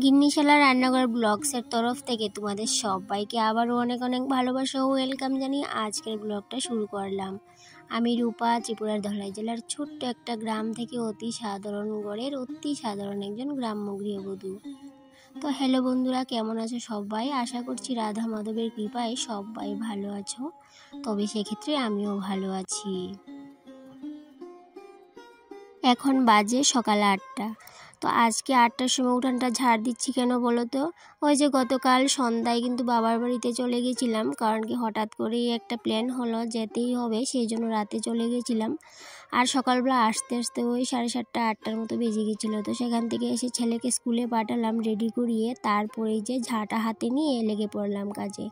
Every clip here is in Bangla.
গিন্নিশালা রান্নাঘর ব্লগসের তরফ থেকে তোমাদের সবাইকে আবারও অনেক অনেক ভালোবাসা ও ওয়েলকাম জানিয়ে আজকের ব্লগটা শুরু করলাম। আমি রূপা, ত্রিপুরার ধলাই জেলার ছোট্ট একটা গ্রাম থেকে অতি সাধারণ গড়ের অতি সাধারণ একজন গ্রাম্য গৃহবধূ। তো হ্যালো বন্ধুরা, কেমন আছো সবাই? আশা করছি রাধা মাধবের কৃপায় সবাই ভালো আছো, তবে সেক্ষেত্রে আমিও ভালো আছি। এখন বাজে সকাল 8টা। তো আজকে 8টার সময় উঠানটা ঝাড় দিচ্ছি কেন বলো তো? ওই যে গতকাল সন্ধ্যায় কিন্তু বাবার বাড়িতে চলে গেছিলাম, কারণ কি হঠাৎ করেই একটা প্ল্যান হলো, যেতেই হবে, সেই জন্য রাতে চলে গেছিলাম। আর সকালবেলা আসতে আসতে ওই 7:30 8টার মতো বেজে গেছিলো। তো সেখান থেকে এসে ছেলেকে স্কুলে পাঠালাম রেডি করিয়ে, তারপরে যে ঝাঁটা হাতে নিয়ে লেগে পড়লাম কাজে।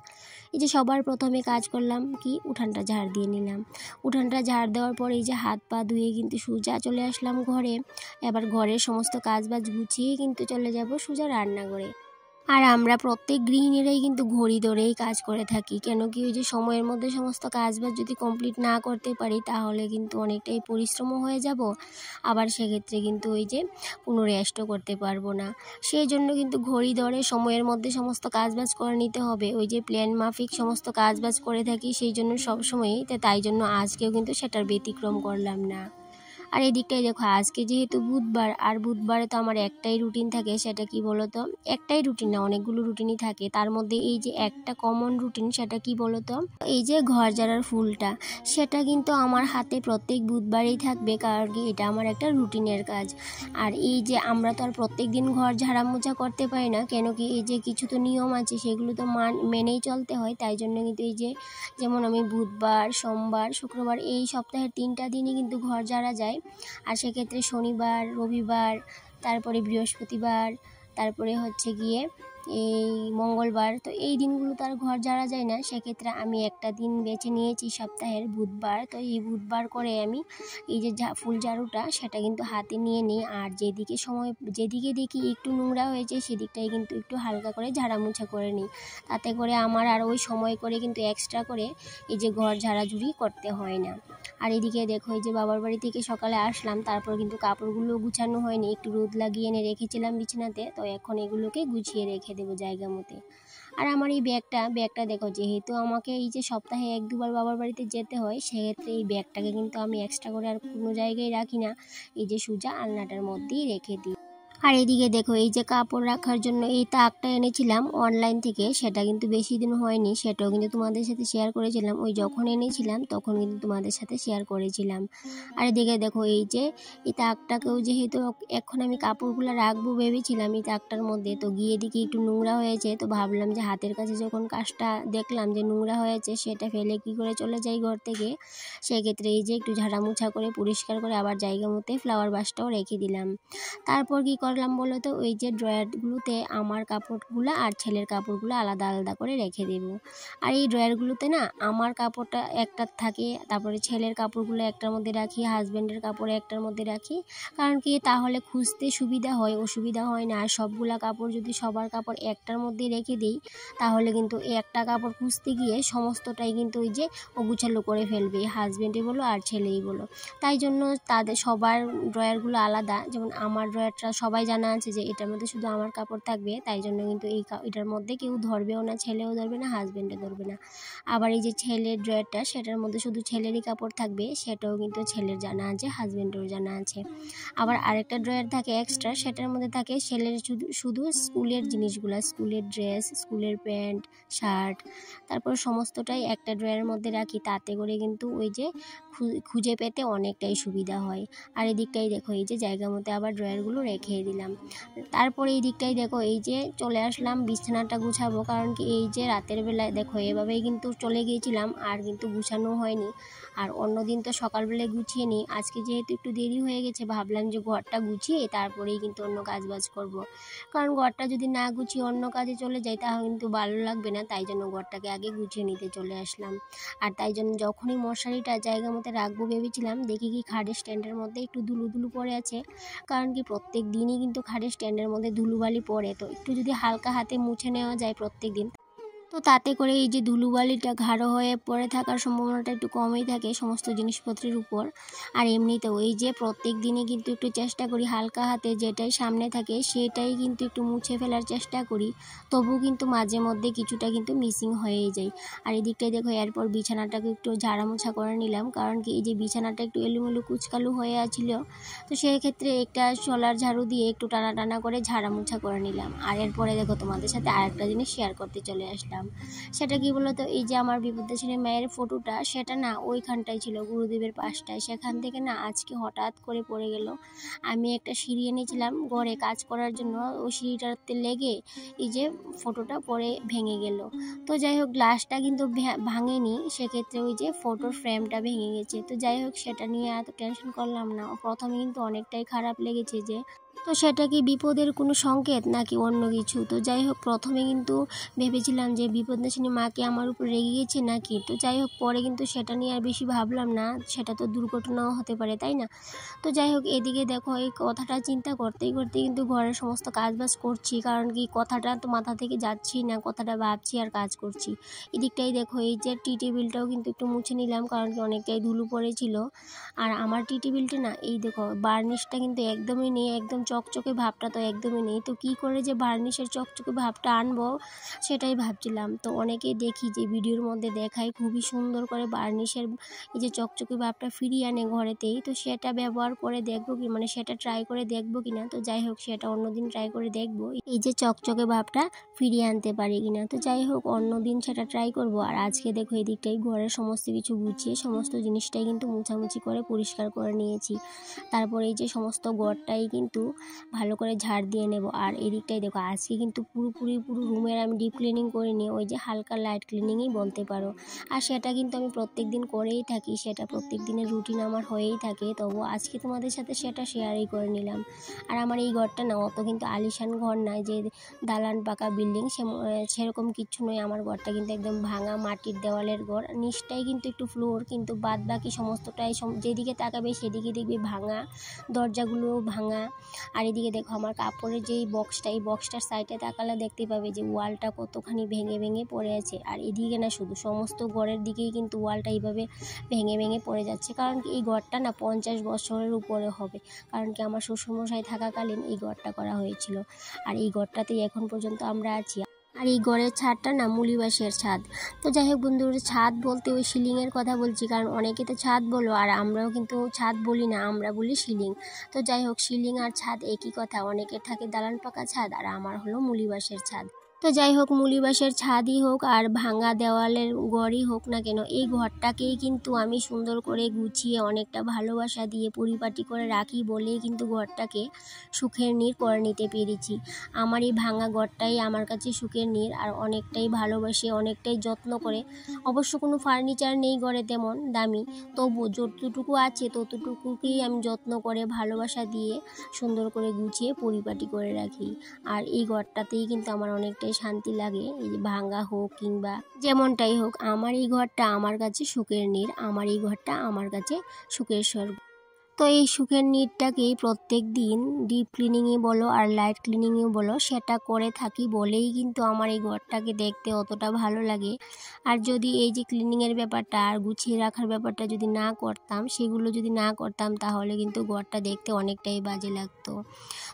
এই যে সবার প্রথমে কাজ করলাম কি, উঠানটা ঝাড় দিয়ে নিলাম। উঠানটা ঝাড় দেওয়ার পরে এই যে হাত পা ধুয়ে কিন্তু সোজা চলে আসলাম ঘরে। এবার ঘরের সমস্ত কাজবাজ গুছিয়ে কিন্তু চলে যাব সোজা রান্নাঘরে। আর আমরা প্রত্যেক গৃহিণীরাই কিন্তু ঘড়ি ধরেই কাজ করে থাকি, কেন কি ওই যে সময়ের মধ্যে সমস্ত কাজবাজ যদি কমপ্লিট না করতে পারি তাহলে কিন্তু অনেকটাই পরিশ্রমও হয়ে যাব, আবার সেক্ষেত্রে কিন্তু ওই যে কোনো রেস্টও করতে পারবো না। সেই জন্য কিন্তু ঘড়ি ধরে সময়ের মধ্যে সমস্ত কাজবাজ করে নিতে হবে, ওই যে প্ল্যান মাফিক সমস্ত কাজবাজ করে থাকি, সেই জন্য সবসময়ই তাই জন্য আজকেও কিন্তু সেটার ব্যতিক্রম করলাম না। আর এই দিকটাই দেখো, আজকে যেহেতু বুধবার, আর বুধবারে তো আমার একটাই রুটিন থাকে, সেটা কি বলতো? একটাই রুটিন না, অনেকগুলো রুটিনই থাকে, তার মধ্যে এই যে একটা কমন রুটিন, সেটা কি বলতো? এই যে ঘর ঝাড়ার ফুলটা, সেটা কিন্তু আমার হাতে প্রত্যেক বুধবারেই থাকবে, কারণ কি এটা আমার একটা রুটিনের কাজ। আর এই যে আমরা তো আর প্রত্যেক দিন ঘর ঝাড়া মোছা করতে পারি না, কেন কি এই যে কিছু তো নিয়ম আছে, সেগুলো তো মেনেই চলতে হয়। তাই জন্য কিন্তু এই যে যেমন আমি বুধবার, সোমবার, শুক্রবার, এই সপ্তাহের 3টা দিনই কিন্তু ঘর ঝাড়া যায়। আর সেক্ষেত্রে শনিবার, রবিবার, তারপরে বৃহস্পতিবার, তারপরে হচ্ছে গিয়ে এই মঙ্গলবার, তো এই দিনগুলো তো আর ঘর ঝাড়া যায় না। সেক্ষেত্রে আমি একটা দিন বেছে নিয়েছি সপ্তাহের বুধবার। তো এই বুধবার করে আমি এই যে ফুল ঝাড়ুটা সেটা কিন্তু হাতে নিয়ে নিই, আর যেদিকে দেখি একটু নোংরা হয়েছে সেদিকটাই কিন্তু একটু হালকা করে ঝাড়া মোছা করে নিই, তাতে করে আমার আর ওই সময় করে কিন্তু এক্সট্রা করে এই যে ঘর ঝাড়াঝুড়ি করতে হয় না। আর এদিকে দেখো, এই যে বাবার বাড়ি থেকে সকালে আসলাম, তারপর কিন্তু কাপড়গুলো গুছানো হয়নি, একটু রোদ লাগিয়ে এনে রেখেছিলাম বিছানাতে। তো এখন এগুলোকে গুছিয়ে রেখে দেবো জায়গা মতে। আর আমার এই ব্যাগটা দেখো, যেহেতু আমাকে এই যে সপ্তাহে 1-2বার বাবার বাড়িতে যেতে হয়, সেক্ষেত্রে এই ব্যাগটাকে কিন্তু আমি এক্সট্রা করে আর কোনো জায়গায় রাখি না, এই যে সোজা আলনাটার মধ্যেই রেখে দিই। আর এদিকে দেখো, এই যে কাপড় রাখার জন্য এই তাকটা এনেছিলাম অনলাইন থেকে, সেটা কিন্তু বেশি দিন হয়নি, সেটাও কিন্তু তোমাদের সাথে শেয়ার করেছিলাম। ওই যখন এনেছিলাম তখন কিন্তু তোমাদের সাথে শেয়ার করেছিলাম। আর এদিকে দেখো, এই যে এই তাকটাকেও যেহেতু এখন আমি কাপড়গুলো রাখবো ভেবেছিলাম এই তাকটার মধ্যে, তো গিয়ে দেখি একটু নোংরা হয়েছে। তো ভাবলাম যে হাতের কাছে যখন কাজটা দেখলাম যে নোংরা হয়েছে, সেটা ফেলে কি করে চলে যাই ঘর থেকে, সেক্ষেত্রে এই যে একটু ঝাড়ামোছা করে পরিষ্কার করে আবার জায়গা মতো ফ্লাওয়ার বাসটাও রেখে দিলাম। তারপর কি করলাম বলো তো, ওই যে ড্রয়ারগুলোতে আমার কাপড়গুলো আর ছেলের কাপড়গুলো আলাদা আলাদা করে রেখে দেব। আর এই ড্রয়ারগুলোতে না আমার কাপড়টা একটা থাকে, তারপরে ছেলের কাপড়গুলো একটার মধ্যে রাখি, হাজব্যান্ডের কাপড় একটার মধ্যে রাখি, কারণ কি তাহলে খুঁজতে সুবিধা হয়, অসুবিধা হয় না। আর সবগুলা কাপড় যদি সবার কাপড় একটার মধ্যে রেখে দিই, তাহলে কিন্তু একটা কাপড় খুঁজতে গিয়ে সমস্তটাই কিন্তু ওই যে অগুছালো করে ফেলবে, হাজব্যান্ডই বলো আর ছেলেই বলো। তাই জন্য তাদের সবার ড্রয়ারগুলো আলাদা। যেমন আমার ড্রয়ারটা সবাই জানা আছে যে এটার মধ্যে শুধু আমার কাপড় থাকবে, তাই জন্য কিন্তু এটার মধ্যে কেউ ধরবেও না, ছেলেও ধরবে না, হাজব্যান্ডও ধরবে না। আবার এই যে ছেলের ড্রয়ারটা, সেটার মধ্যে শুধু ছেলেরই কাপড় থাকবে, সেটাও কিন্তু ছেলের জানা আছে, হাজব্যান্ডেরও জানা আছে। আবার আরেকটা ড্রয়ার থাকে এক্সট্রা, সেটার মধ্যে থাকে ছেলের শুধু স্কুলের জিনিসগুলো, স্কুলের ড্রেস, স্কুলের প্যান্ট, শার্ট, তারপর সমস্তটাই একটা ড্রয়ারের মধ্যে রাখি, তাতে করে কিন্তু ওই যে খুঁজে পেতে অনেকটাই সুবিধা হয়। আর এদিকটাই দেখো, এই যে জায়গা মতো আবার ড্রয়ারগুলো রেখে দিলাম। তারপরে এই দিকটাই দেখো, এই যে চলে আসলাম বিছানাটা গুছাবো, কারণ কি এই যে রাতের বেলায় দেখো এভাবেই কিন্তু চলে গিয়েছিলাম, আর কিন্তু গুছানো হয়নি। আর অন্যদিন তো সকালবেলায় গুছিয়ে নিই, আজকে যেহেতু একটু দেরি হয়ে গেছে, ভাবলাম যে ঘরটা গুছিয়ে তারপরেই কিন্তু অন্য কাজবাজ করব, কারণ ঘরটা যদি না গুছিয়ে অন্য কাজে চলে যাই তাহলে কিন্তু ভালো লাগবে না। তাই জন্য ঘরটাকে আগে গুছিয়ে নিতে চলে আসলাম। আর তাই জন্য যখনই মশারিটা জায়গা মতো রাখবো ভেবেছিলাম, দেখি কি খাটের স্ট্যান্ডের মধ্যে একটু ধুলো ধুলো পড়ে আছে, কারণ কি প্রত্যেক দিনই কিন্তু খাটের স্ট্যান্ডের মধ্যে ধুলোবালি পড়ে, তো একটু যদি হালকা হাতে মুছে নেওয়া যায় প্রত্যেক দিন, তো তাতে করে এই যে ধুলোবালিটা গাঢ় হয়ে পড়ে থাকার সম্ভাবনাটা একটু কমই থাকে সমস্ত জিনিসপত্রের উপর। আর এমনিতেও এই যে প্রত্যেক দিনই কিন্তু একটু চেষ্টা করি হালকা হাতে যেটাই সামনে থাকে সেটাই কিন্তু একটু মুছে ফেলার চেষ্টা করি, তবুও কিন্তু মাঝে মধ্যে কিছুটা কিন্তু মিসিং হয়েই যায়। আর এদিকটাই দেখো এরপর বিছানাটাকে একটু ঝাড়ামোছা করে নিলাম, কারণ কি এই যে বিছানাটা একটু এলোমেলো কুচকালু হয়ে আছিল, তো সেই ক্ষেত্রে একটা শলার ঝাড়ু দিয়ে একটু টানা টানা করে ঝাড়ামোছা করে নিলাম। আর এরপরে দেখো তোমাদের সাথে আরেকটা জিনিস শেয়ার করতে চলে আসলাম। সেটা কি বলতো, এই যে আমার বিপদ্যশিনী মায়ের ফটোটা, সেটা না ওইখানটায় ছিল গুরুদেবের পাশটায়, সেখান থেকে না আজকে হঠাৎ করে পড়ে গেল। আমি একটা সিঁড়ি এনেছিলাম ঘরে কাজ করার জন্য, ওই সিঁড়িটাতে লেগে এই যে ফটোটা পরে ভেঙে গেল। তো যাই হোক গ্লাসটা কিন্তু ভাঙেনি, সেক্ষেত্রে ওই যে ফটোর ফ্রেমটা ভেঙে গেছে। তো যাই হোক সেটা নিয়ে এত টেনশন করলাম না, প্রথমে কিন্তু অনেকটাই খারাপ লেগেছে যে তো সেটা কি বিপদের কোনো সংকেত নাকি অন্য কিছু। তো যাই হোক প্রথমে কিন্তু ভেবেছিলাম যে বিপদনাশিনী মাকে আমার উপর রেগে গেছে নাকি। তো যাই হোক পরে কিন্তু সেটা নিয়ে আর বেশি ভাবলাম না, সেটা তো দুর্ঘটনাও হতে পারে তাই না। তো যাই হোক এদিকে দেখো এই কথাটা চিন্তা করতেই করতে কিন্তু ঘরের সমস্ত কাজবাজ করছি, কারণ কি কথাটা তো মাথা থেকে যাচ্ছি না, কথাটা ভাবছি আর কাজ করছি। এদিকটাই দেখো এই যে টি টেবিলটাও কিন্তু একটু মুছে নিলাম, কারণ কি অনেকটাই ধুলো পড়েছিল। আর আমার টি টেবিলটা না এই দেখো বার্নিশটা কিন্তু একদমই নেই, একদম চকচকে ভাবটা তো একদমই নেই। তো কি করে যে বার্নিশের চকচকে ভাবটা আনবো সেটাই ভাবছিলাম। তো অনেকেই দেখি যে ভিডিওর মধ্যে দেখায় খুবই সুন্দর করে বার্নিশের এই যে চকচকে ভাবটা ফিরিয়ে আনে ঘরেতেই, তো সেটা ব্যবহার করে দেখবো কি মানে সেটা ট্রাই করে দেখবো কিনা। তো যাই হোক সেটা অন্যদিন ট্রাই করে দেখবো এই যে চকচকে ভাবটা ফিরিয়ে আনতে পারি কিনা। তো যাই হোক অন্যদিন সেটা ট্রাই করব। আর আজকে দেখো এদিকটাই ঘরের সমস্ত কিছু গুছিয়ে সমস্ত জিনিসটাই কিন্তু মুছামুছি করে পরিষ্কার করে নিয়েছি। তারপরে এই যে সমস্ত ঘরটাই কিন্তু ভালো করে ঝাড় দিয়ে নেব। আর এদিকটাই দেখো আজকে কিন্তু পুরো রুমের আমি ডিপ ক্লিনিং করিনি, ওই যে হালকা লাইট ক্লিনিংই বলতে পারো। আর সেটা কিন্তু আমি প্রত্যেক দিন করেই থাকি, সেটা প্রত্যেক দিনের রুটিন আমার হয়েই থাকে, তবু আজকে তোমাদের সাথে সেটা শেয়ারই করে নিলাম। আর আমার এই ঘরটা না অত কিন্তু আলিশান ঘর নয় যে দালান পাকা বিল্ডিং, সেরকম কিচ্ছু নয়। আমার ঘরটা কিন্তু একদম ভাঙা মাটির দেওয়ালের ঘর, নিচটাই কিন্তু একটু ফ্লোর, কিন্তু বাদ বাকি সমস্তটাই যেদিকে তাকাবে সেদিকে দেখবে ভাঙা, দরজাগুলোও ভাঙা। আর এদিকে দেখো আমার কাপড়ের যেই বক্সটা, এই বক্সটার সাইডে তাকালে দেখতে পাবে যে ওয়ালটা কতখানি ভেঙে ভেঙে পড়ে আছে। আর এদিকে না শুধু সমস্ত ঘরের দিকেই কিন্তু ওয়ালটা এইভাবে ভেঙে ভেঙে পড়ে যাচ্ছে, কারণ কি এই ঘরটা না 50 বছরের উপরে হবে, কারণ কি আমার শ্বশুরমশাই থাকাকালীন এই ঘরটা করা হয়েছিল। আর এই ঘরটাতেই এখন পর্যন্ত আমরা আছি। আর এই ঘরের ছাদটা না মুলিবাঁশের ছাদ। তো যাই হোক বন্ধুরা, ছাদ বলতে ওই সিলিংয়ের কথা বলছি, কারণ অনেকে তো ছাদ বলো আর আমরাও কিন্তু ছাদ বলি না, আমরা বলি সিলিং। তো যাই হোক সিলিং আর ছাদ একই কথা, অনেকের থাকে দালান পাকা ছাদ আর আমার হলো মুলিবাঁশের ছাদ। তো যাই হোক মুলিবাঁশের ছাদই হোক আর ভাঙা দেওয়ালের ঘরই হোক না কেন, এই ঘরটাকেই কিন্তু আমি সুন্দর করে গুছিয়ে অনেকটা ভালোবাসা দিয়ে পরিপাটি করে রাখি বলেই কিন্তু ঘরটাকে সুখের নীড় করে নিতে পেরেছি। আমার এই ভাঙা ঘরটাই আমার কাছে সুখের নীড়, আর অনেকটাই ভালোবাসে, অনেকটাই যত্ন করে। অবশ্য কোনো ফার্নিচার নেই ঘরে তেমন দামি, তবু যতটুকু আছে ততটুকুকেই আমি যত্ন করে ভালোবাসা দিয়ে সুন্দর করে গুছিয়ে পরিপাটি করে রাখি। আর এই ঘরটাতেই কিন্তু আমার অনেকটাই শান্তি লাগে, এই যে ভাঙা হোক কিংবা যেমনটাই হোক, আমার এই ঘরটা আমার কাছে সুখের নীড়, আমার এই ঘরটা আমার কাছে সুখের স্বর্গ। তো এই সুখের নীড়টাকেই প্রত্যেক দিন ডিপ ক্লিনিংয়ে বলো আর লাইট ক্লিনিংয়ে বলো সেটা করে থাকি বলেই কিন্তু আমার এই ঘরটাকে দেখতে অতটা ভালো লাগে। আর যদি এই যে ক্লিনিংয়ের ব্যাপারটা আর গুছিয়ে রাখার ব্যাপারটা যদি না করতাম, সেগুলো যদি না করতাম, তাহলে কিন্তু ঘরটা দেখতে অনেকটাই বাজে লাগতো।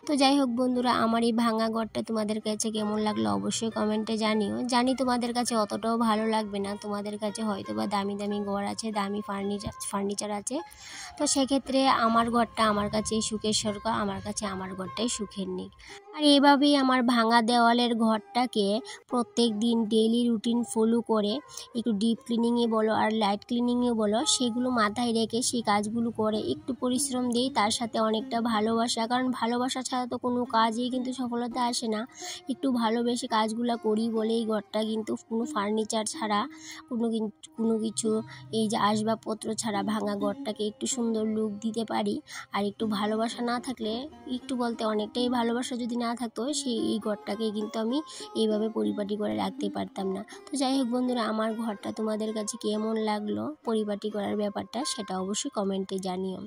তো যাই হোক বন্ধুরা, আমার এই ভাঙা ঘরটা তোমাদের কাছে কেমন লাগলো অবশ্যই কমেন্টে জানিও। জানি তোমাদের কাছে অতটাও ভালো লাগবে না, তোমাদের কাছে হয়তো বা দামি দামি ঘর আছে, দামি ফার্নিচার আছে। তো সেক্ষেত্রে আমার ঘরটা আমার কাছে সুখের স্বর্গ, আমার কাছে আমার ঘরটাই সুখের নীড়। আর এভাবেই আমার ভাঙা দেওয়ালের ঘরটাকে প্রত্যেক দিন ডেইলি রুটিন ফলো করে একটু ডিপ ক্লিনিংয়ে বলো আর লাইট ক্লিনিংয়ে বলো সেগুলো মাথায় রেখে সেই কাজগুলো করে একটু পরিশ্রম দিই, তার সাথে অনেকটা ভালোবাসা, কারণ ভালোবাসা ছাড়া তো কোনো কাজেই কিন্তু সফলতা আসে না। একটু ভালোবেসে কাজগুলো করি বলেই ঘরটা কিন্তু কোনো ফার্নিচার ছাড়া কোনো কিছু এই যে আসবাবপত্র ছাড়া ভাঙা ঘরটাকে একটু সুন্দর লুক দিতে পারি। আর একটু ভালোবাসা না থাকলে, একটু বলতে অনেকটাই ভালোবাসা যদি না থাকতো, এই ঘরটাকে কিন্তু আমি এইভাবে পরিপাটি করে রাখতে পারতাম না। তো যাই হোক বন্ধুরা, আমার ঘরটা তোমাদের কাছে কেমন লাগলো পরিপাটি করার ব্যাপারটা সেটা অবশ্যই কমেন্টে জানিও।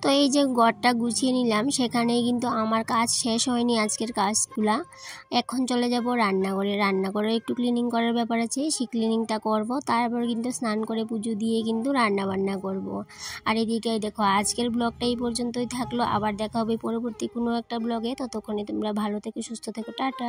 তো এই যে ঘরটা গুছিয়ে নিলাম, সেখানেই কিন্তু আমার কাজ শেষ হয়নি আজকের কাজগুলা। এখন চলে যাব রান্নাঘরে। রান্নাঘরে একটু ক্লিনিং করার ব্যাপার আছে, সেই ক্লিনিংটা করব। তারপর কিন্তু স্নান করে পুজো দিয়ে কিন্তু রান্না বান্না করব। আর এদিকে দেখো আজকের ব্লগটা এই পর্যন্তই থাকলো। আবার দেখা হবে পরবর্তী কোনো একটা ব্লগে। ততক্ষণে তোমরা ভালো থেকো, সুস্থ থেকো, টাটা।